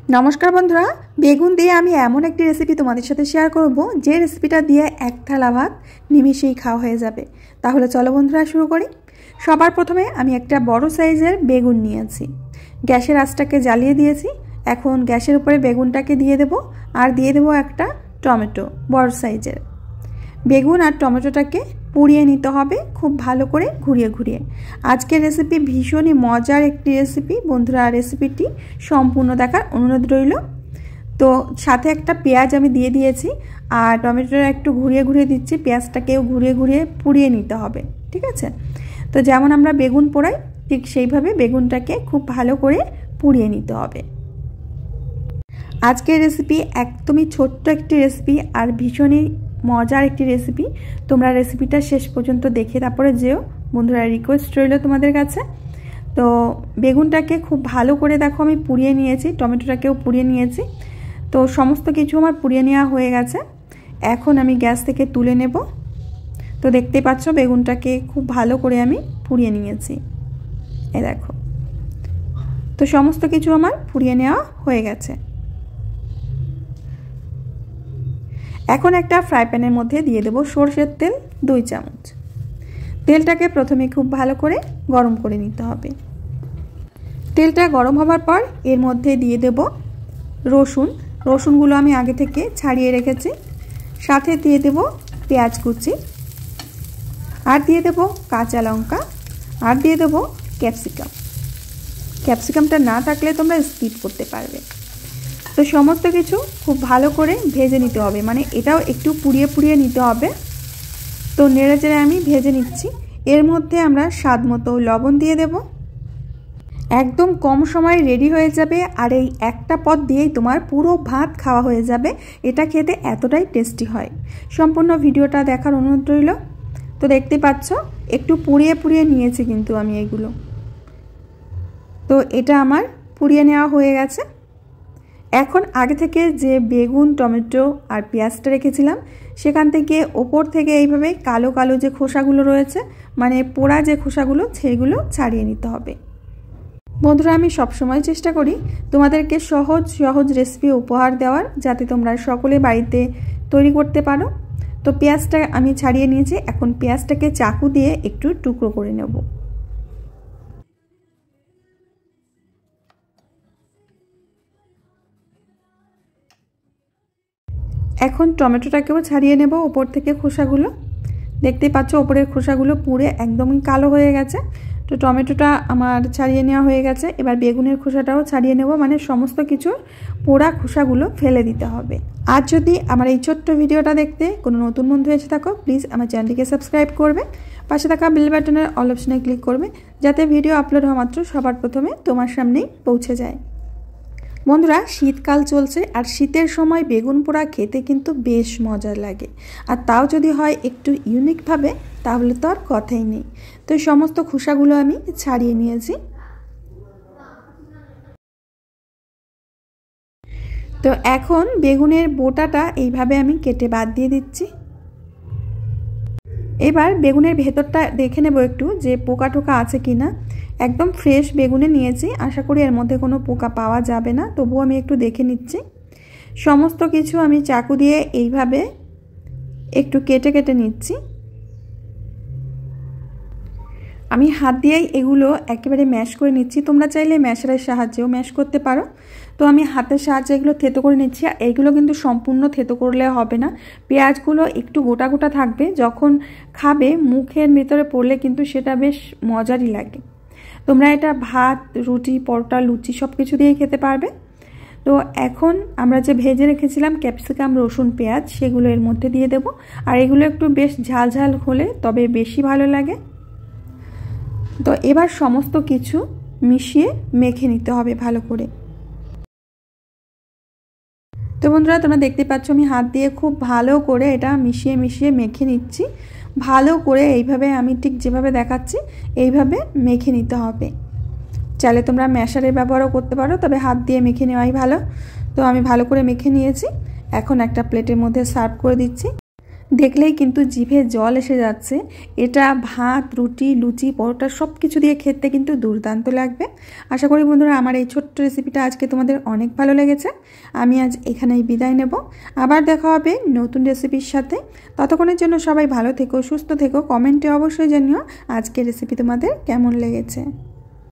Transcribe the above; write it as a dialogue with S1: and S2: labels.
S1: नमस्कार बंधुरा बेगुन दिए आमी एमन एक रेसिपि तुम्हादेर साथे शेयर करब जे रेसिपिटा दिए एक थाला भात निमेषेई खाওয়া হয়ে যাবে। তাহলে চলো বন্ধুরা শুরু করি। সবার প্রথমে আমি একটা বড় সাইজের বেগুন নিয়েছি। গ্যাসের আঁচটাকে জ্বালিয়ে দিয়েছি। এখন গ্যাসের উপরে বেগুনটাকে দিয়ে দেব আর দিয়ে দেব একটা টমেটো বড় সাইজের। বেগুন আর টমেটোটাকে পুড়িয়ে নিতে হবে খুব ভালো করে ঘুরিয়ে ঘুরিয়ে। আজকের রেসিপি ভীষণই মজার একটি রেসিপি বন্ধুরা, রেসিপিটি সম্পূর্ণ দেখার অনুরোধ রইল। তো সাথে একটা পেঁয়াজ আমি দিয়ে দিয়েছি আর টমেটোটা একটু ঘুরিয়ে ঘুরিয়ে দিচ্ছি, পেঁয়াজটাকেও ঘুরিয়ে ঘুরিয়ে পুড়িয়ে নিতে হবে, ঠিক আছে। তো যেমন আমরা বেগুন পোড়াই ঠিক সেইভাবে বেগুনটাকে খুব ভালো করে পুড়িয়ে নিতে হবে। আজকের রেসিপি একদমই ছোট্ট একটি রেসিপি আর ভীষণই মজার একটি রেসিপি। তোমরা রেসিপিটা শেষ পর্যন্ত দেখে তারপরে যেও বন্ধুরা, রিকোয়েস্ট রইল তোমাদের কাছে। তো বেগুনটাকে খুব ভালো করে দেখো আমি পুড়িয়ে নিয়েছি, টমেটোটাকেও পুড়িয়ে নিয়েছি। তো সমস্ত কিছু আমার পুড়িয়ে নেওয়া হয়ে গেছে। এখন আমি গ্যাস থেকে তুলে নেব। তো দেখতেই পাচ্ছ বেগুনটাকে খুব ভালো করে আমি পুড়িয়ে নিয়েছি, এই দেখো। তো সমস্ত কিছু আমার পুড়িয়ে নেওয়া হয়ে গেছে। এখন একটা ফ্রাই প্যানের মধ্যে দিয়ে দেব সরষের তেল 2 চামচ। তেলটাকে প্রথমে খুব ভালো করে গরম করে নিতে হবে। তেলটা গরম হবার পর এর মধ্যে দিয়ে দেব রসুনগুলো আমি আগে থেকে ছাড়িয়ে রেখেছি। সাথে দিয়ে দেব পেঁয়াজ কুচি আর দিয়ে দেব কাঁচা লঙ্কা আর দিয়ে দেব ক্যাপসিকামটা না থাকলে তোমরা স্কিপ করতে পারবে। তো সমস্ত কিছু খুব ভালো করে ভেজে নিতে হবে, মানে এটাও একটু পুড়িয়ে পুড়িয়ে নিতে হবে। তো নেড়ে চেড়ে আমি ভেজে নিচ্ছি। এর মধ্যে আমরা স্বাদ মতো লবণ দিয়ে দেব। একদম কম সময়ে রেডি হয়ে যাবে আর এই একটা পদ দিয়েই তোমার পুরো ভাত খাওয়া হয়ে যাবে। এটা খেতে এতটাই টেস্টি হয়। সম্পূর্ণ ভিডিওটা দেখার অনুরোধ রইল। তো দেখতে পাচ্ছ একটু পুড়িয়ে পুড়িয়ে নিয়েছি কিন্তু আমি এগুলো। তো এটা আমার পুড়িয়ে নেওয়া হয়ে গেছে। এখন আগে থেকে যে বেগুন টমেটো আর পেঁয়াজটা রেখেছিলাম সেখান থেকে ওপর থেকে এইভাবে কালো কালো যে খোসাগুলো রয়েছে, মানে পোড়া যে খোসাগুলো, সেইগুলো ছাড়িয়ে নিতে হবে। বন্ধুরা আমি সবসময় চেষ্টা করি তোমাদেরকে সহজ সহজ রেসিপি উপহার দেওয়ার, যাতে তোমরা সকলে বাড়িতে তৈরি করতে পারো। তো পেঁয়াজটা আমি ছাড়িয়ে নিয়েছি। এখন পেঁয়াজটাকে চাকু দিয়ে একটু টুকরো করে নেব। এখন টমেটোটাকেও ছাড়িয়ে নেব ওপর থেকে খোসাগুলো। দেখতেই পাচ্ছ ওপরের খোসাগুলো পুড়ে একদমই কালো হয়ে গেছে। তো টমেটোটা আমার ছাড়িয়ে নেওয়া হয়ে গেছে। এবার বেগুনের খোসাটাও ছাড়িয়ে নেব, মানে সমস্ত কিছুর পোড়া খোসাগুলো ফেলে দিতে হবে। আর যদি আমার এই ছোট্ট ভিডিওটা দেখতে কোনো নতুন বন্ধু এসে থাকো, প্লিজ আমার চ্যানেলটিকে সাবস্ক্রাইব করবে। পাশে থাকা বেল বাটনের অল অপশনে ক্লিক করবে, যাতে ভিডিও আপলোড হওয়া মাত্র সবার প্রথমে তোমার সামনেই পৌঁছে যায়। বন্ধুরা শীতকাল চলছে আর শীতের সময় বেগুন পোড়া খেতে কিন্তু বেশ মজার লাগে, আর তাও যদি হয় একটু ইউনিকভাবে, তাহলে তো আর কথাই নেই। তো এই সমস্ত খোসাগুলো আমি ছাড়িয়ে নিয়েছি। তো এখন বেগুনের বোটাটা এইভাবে আমি কেটে বাদ দিয়ে দিচ্ছি। এবার বেগুনের ভেতরটা দেখে নেব একটু যে পোকা টোকা আছে কিনা। একদম ফ্রেশ বেগুনে নিয়েছি, আশা করি এর মধ্যে কোনো পোকা পাওয়া যাবে না, তবুও আমি একটু দেখে নিচ্ছি। সমস্ত কিছু আমি চাকু দিয়ে এইভাবে একটু কেটে কেটে নিচ্ছি। আমি হাত দিয়েই এগুলো একেবারে ম্যাশ করে নিচ্ছি। তোমরা চাইলে ম্যাশারের সাহায্যেও ম্যাশ করতে পারো। তো আমি হাতের সাহায্যে এগুলো থেতো করে নিচ্ছি। আর এইগুলো কিন্তু সম্পূর্ণ থেতো করলে হবে না, পেঁয়াজগুলো একটু গোটা গোটা থাকবে। যখন খাবে মুখের ভেতরে পড়লে কিন্তু সেটা বেশ মজারই লাগে। তোমরা এটা ভাত, রুটি, পরোটা, লুচি সব কিছু দিয়েই খেতে পারবে। তো এখন আমরা যে ভেজে রেখেছিলাম ক্যাপসিকাম, রসুন, পেঁয়াজ, সেগুলো এর মধ্যে দিয়ে দেব। আর এগুলো একটু বেশ ঝাল ঝাল হলে তবে বেশি ভালো লাগে। তো এবার সমস্ত কিছু মিশিয়ে মেখে নিতে হবে ভালো করে। তো বন্ধুরা তোমরা দেখতে পাচ্ছ আমি হাত দিয়ে খুব ভালো করে এটা মিশিয়ে মিশিয়ে মেখে নিচ্ছি। ভালো করে এইভাবে আমি ঠিক যেভাবে দেখাচ্ছি এইভাবে মেখে নিতে হবে। চাইলে তোমরা ম্যাশারের ব্যবহারও করতে পারো, তবে হাত দিয়ে মেখে নেওয়াই ভালো। তো আমি ভালো করে মেখে নিয়েছি। এখন একটা প্লেটের মধ্যে সার্ভ করে দিচ্ছি। দেখলেই কিন্তু জিভে জল এসে যাচ্ছে। এটা ভাত, রুটি, লুচি, পরোটা সব কিছু দিয়ে খেতে কিন্তু দুর্দান্ত লাগবে। আশা করি বন্ধুরা আমার এই ছোট্ট রেসিপিটা আজকে তোমাদের অনেক ভালো লেগেছে। আমি আজ এখানেই বিদায় নেব, আবার দেখা হবে নতুন রেসিপির সাথে। ততক্ষণের জন্য সবাই ভালো থেকো, সুস্থ থেকো। কমেন্টে অবশ্যই জানিও আজকের রেসিপি তোমাদের কেমন লেগেছে।